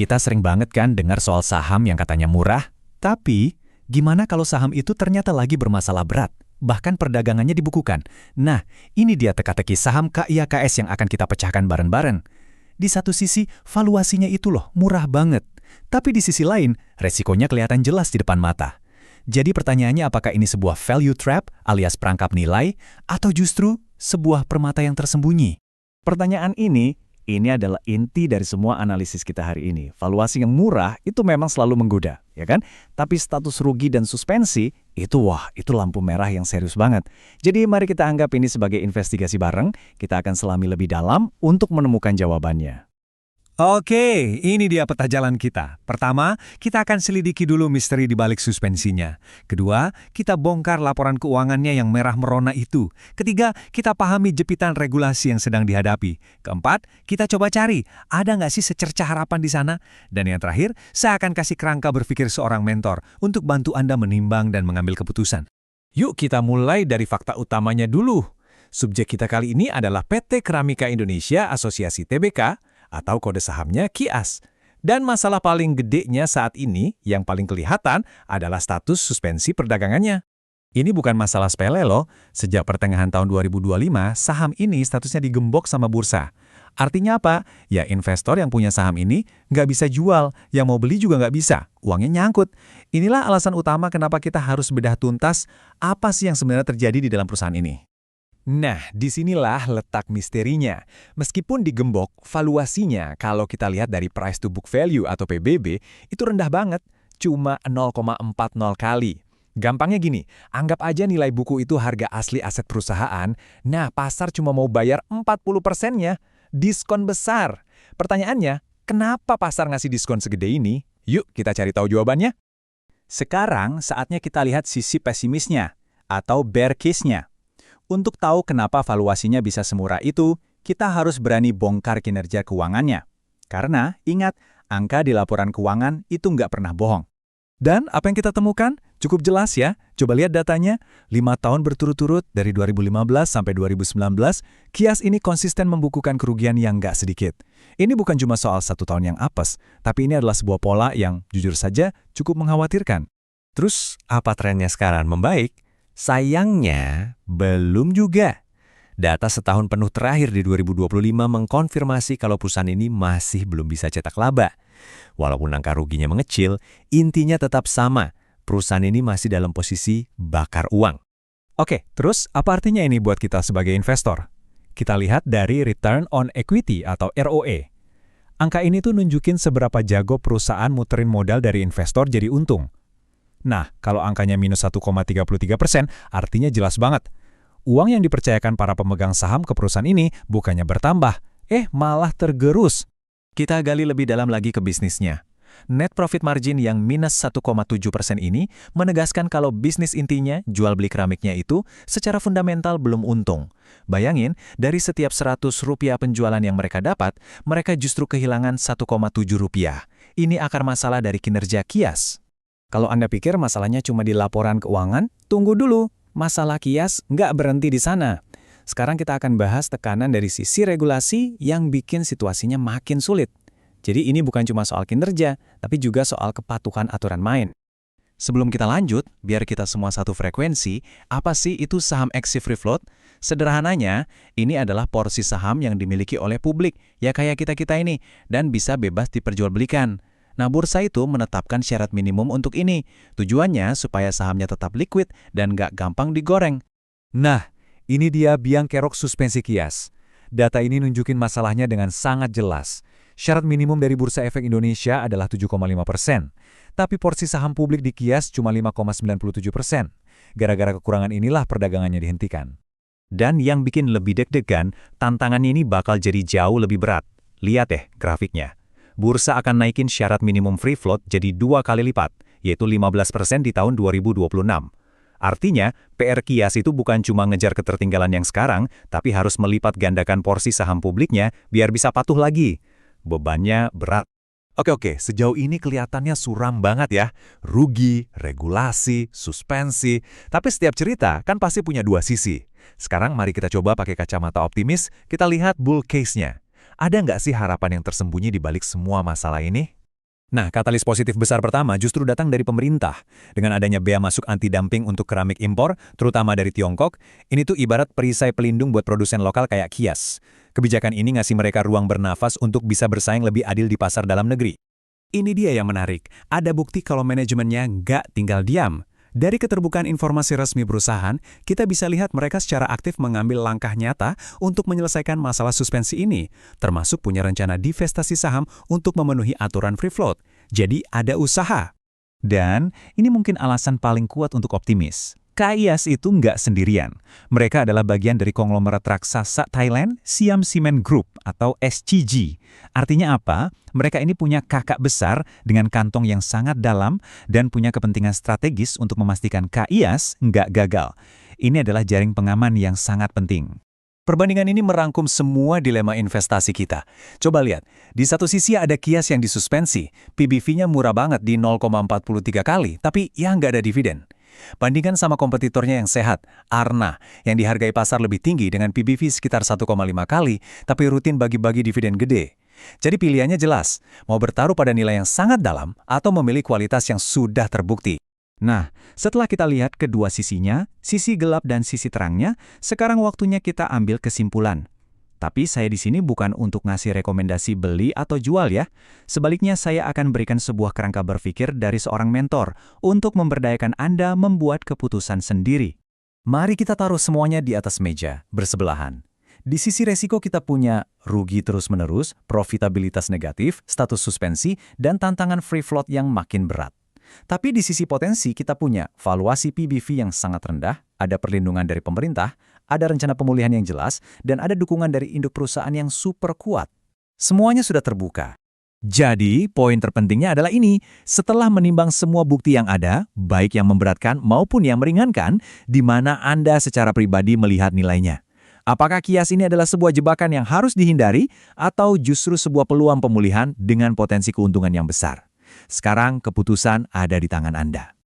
Kita sering banget kan dengar soal saham yang katanya murah, tapi gimana kalau saham itu ternyata lagi bermasalah berat, bahkan perdagangannya dibukukan? Nah, ini dia teka-teki saham KIAKS yang akan kita pecahkan bareng-bareng. Di satu sisi, valuasinya itu loh murah banget. Tapi di sisi lain, resikonya kelihatan jelas di depan mata. Jadi pertanyaannya apakah ini sebuah value trap alias perangkap nilai, atau justru sebuah permata yang tersembunyi? Pertanyaan ini adalah inti dari semua analisis kita hari ini. Valuasi yang murah itu memang selalu menggoda, ya kan? Tapi status rugi dan suspensi, itu lampu merah yang serius banget. Jadi mari kita anggap ini sebagai investigasi bareng, kita akan selami lebih dalam untuk menemukan jawabannya. Oke, ini dia peta jalan kita. Pertama, kita akan selidiki dulu misteri di balik suspensinya. Kedua, kita bongkar laporan keuangannya yang merah merona itu. Ketiga, kita pahami jepitan regulasi yang sedang dihadapi. Keempat, kita coba cari, ada nggak sih secercah harapan di sana? Dan yang terakhir, saya akan kasih kerangka berpikir seorang mentor untuk bantu Anda menimbang dan mengambil keputusan. Yuk kita mulai dari fakta utamanya dulu. Subjek kita kali ini adalah PT Keramika Indonesia Asosiasi Tbk, atau kode sahamnya KIAS. Dan masalah paling gedenya saat ini, yang paling kelihatan, adalah status suspensi perdagangannya. Ini bukan masalah sepele loh. Sejak pertengahan tahun 2025, saham ini statusnya digembok sama bursa. Artinya apa? Ya investor yang punya saham ini nggak bisa jual, yang mau beli juga nggak bisa. Uangnya nyangkut. Inilah alasan utama kenapa kita harus bedah tuntas apa sih yang sebenarnya terjadi di dalam perusahaan ini. Nah, disinilah letak misterinya. Meskipun digembok, valuasinya kalau kita lihat dari price to book value atau PBB, itu rendah banget, cuma 0,40 kali. Gampangnya gini, anggap aja nilai buku itu harga asli aset perusahaan, nah pasar cuma mau bayar 40%-nya, diskon besar. Pertanyaannya, kenapa pasar ngasih diskon segede ini? Yuk kita cari tahu jawabannya. Sekarang saatnya kita lihat sisi pesimisnya, atau bear case-nya. Untuk tahu kenapa valuasinya bisa semurah itu, kita harus berani bongkar kinerja keuangannya. Karena, ingat, angka di laporan keuangan itu nggak pernah bohong. Dan apa yang kita temukan? Cukup jelas ya. Coba lihat datanya. 5 tahun berturut-turut dari 2015 sampai 2019, KIAS ini konsisten membukukan kerugian yang nggak sedikit. Ini bukan cuma soal 1 tahun yang apes, tapi ini adalah sebuah pola yang, jujur saja, cukup mengkhawatirkan. Terus, apa trennya sekarang? Membaik? Sayangnya, belum juga. Data setahun penuh terakhir di 2025 mengkonfirmasi kalau perusahaan ini masih belum bisa cetak laba. Walaupun angka ruginya mengecil, intinya tetap sama. Perusahaan ini masih dalam posisi bakar uang. Oke, terus apa artinya ini buat kita sebagai investor? Kita lihat dari Return on Equity atau ROE. Angka ini tuh nunjukin seberapa jago perusahaan muterin modal dari investor jadi untung. Nah, kalau angkanya minus 1,33%, artinya jelas banget. Uang yang dipercayakan para pemegang saham ke perusahaan ini bukannya bertambah, malah tergerus. Kita gali lebih dalam lagi ke bisnisnya. Net profit margin yang minus 1,7% ini menegaskan kalau bisnis intinya, jual beli keramiknya itu, secara fundamental belum untung. Bayangin, dari setiap Rp100 penjualan yang mereka dapat, mereka justru kehilangan Rp1,7. Ini akar masalah dari kinerja KIAS. Kalau Anda pikir masalahnya cuma di laporan keuangan, tunggu dulu. Masalah KIAS nggak berhenti di sana. Sekarang kita akan bahas tekanan dari sisi regulasi yang bikin situasinya makin sulit. Jadi ini bukan cuma soal kinerja, tapi juga soal kepatuhan aturan main. Sebelum kita lanjut, biar kita semua satu frekuensi, apa sih itu saham ex free float? Sederhananya, ini adalah porsi saham yang dimiliki oleh publik, ya kayak kita-kita ini, dan bisa bebas diperjualbelikan. Nah, bursa itu menetapkan syarat minimum untuk ini. Tujuannya supaya sahamnya tetap liquid dan nggak gampang digoreng. Nah, ini dia biang kerok suspensi KIAS. Data ini nunjukin masalahnya dengan sangat jelas. Syarat minimum dari Bursa Efek Indonesia adalah 7,5%. Tapi porsi saham publik di KIAS cuma 5,97%. Gara-gara kekurangan inilah perdagangannya dihentikan. Dan yang bikin lebih deg-degan, tantangannya ini bakal jadi jauh lebih berat. Lihat deh grafiknya. Bursa akan naikin syarat minimum free float jadi 2 kali lipat, yaitu 15% di tahun 2026. Artinya, PR KIAS itu bukan cuma ngejar ketertinggalan yang sekarang, tapi harus melipat gandakan porsi saham publiknya biar bisa patuh lagi. Bebannya berat. Oke, sejauh ini kelihatannya suram banget ya. Rugi, regulasi, suspensi. Tapi setiap cerita kan pasti punya dua sisi. Sekarang mari kita coba pakai kacamata optimis, kita lihat bull case-nya. Ada nggak sih harapan yang tersembunyi di balik semua masalah ini? Nah, katalis positif besar pertama justru datang dari pemerintah. Dengan adanya bea masuk anti-dumping untuk keramik impor, terutama dari Tiongkok, ini tuh ibarat perisai pelindung buat produsen lokal kayak Kias. Kebijakan ini ngasih mereka ruang bernafas untuk bisa bersaing lebih adil di pasar dalam negeri. Ini dia yang menarik. Ada bukti kalau manajemennya nggak tinggal diam. Dari keterbukaan informasi resmi perusahaan, kita bisa lihat mereka secara aktif mengambil langkah nyata untuk menyelesaikan masalah suspensi ini, termasuk punya rencana divestasi saham untuk memenuhi aturan free float. Jadi ada usaha. Dan ini mungkin alasan paling kuat untuk optimis. KIAS itu nggak sendirian. Mereka adalah bagian dari konglomerat raksasa Thailand, Siam Cement Group atau SCG. Artinya apa? Mereka ini punya kakak besar dengan kantong yang sangat dalam dan punya kepentingan strategis untuk memastikan KIAS nggak gagal. Ini adalah jaring pengaman yang sangat penting. Perbandingan ini merangkum semua dilema investasi kita. Coba lihat, di satu sisi ada Kias yang disuspensi, PBV-nya murah banget di 0,43 kali, tapi ya nggak ada dividen. Bandingkan sama kompetitornya yang sehat, Arna, yang dihargai pasar lebih tinggi dengan PBV sekitar 1,5 kali, tapi rutin bagi-bagi dividen gede. Jadi pilihannya jelas, mau bertaruh pada nilai yang sangat dalam atau memilih kualitas yang sudah terbukti. Nah, setelah kita lihat kedua sisinya, sisi gelap dan sisi terangnya, sekarang waktunya kita ambil kesimpulan. Tapi saya di sini bukan untuk ngasih rekomendasi beli atau jual ya. Sebaliknya saya akan berikan sebuah kerangka berpikir dari seorang mentor untuk memberdayakan Anda membuat keputusan sendiri. Mari kita taruh semuanya di atas meja, bersebelahan. Di sisi resiko kita punya rugi terus-menerus, profitabilitas negatif, status suspensi, dan tantangan free float yang makin berat. Tapi di sisi potensi kita punya valuasi PBV yang sangat rendah, ada perlindungan dari pemerintah, ada rencana pemulihan yang jelas, dan ada dukungan dari induk perusahaan yang super kuat. Semuanya sudah terbuka. Jadi, poin terpentingnya adalah ini. Setelah menimbang semua bukti yang ada, baik yang memberatkan maupun yang meringankan, di mana Anda secara pribadi melihat nilainya. Apakah Kias ini adalah sebuah jebakan yang harus dihindari, atau justru sebuah peluang pemulihan dengan potensi keuntungan yang besar? Sekarang keputusan ada di tangan Anda.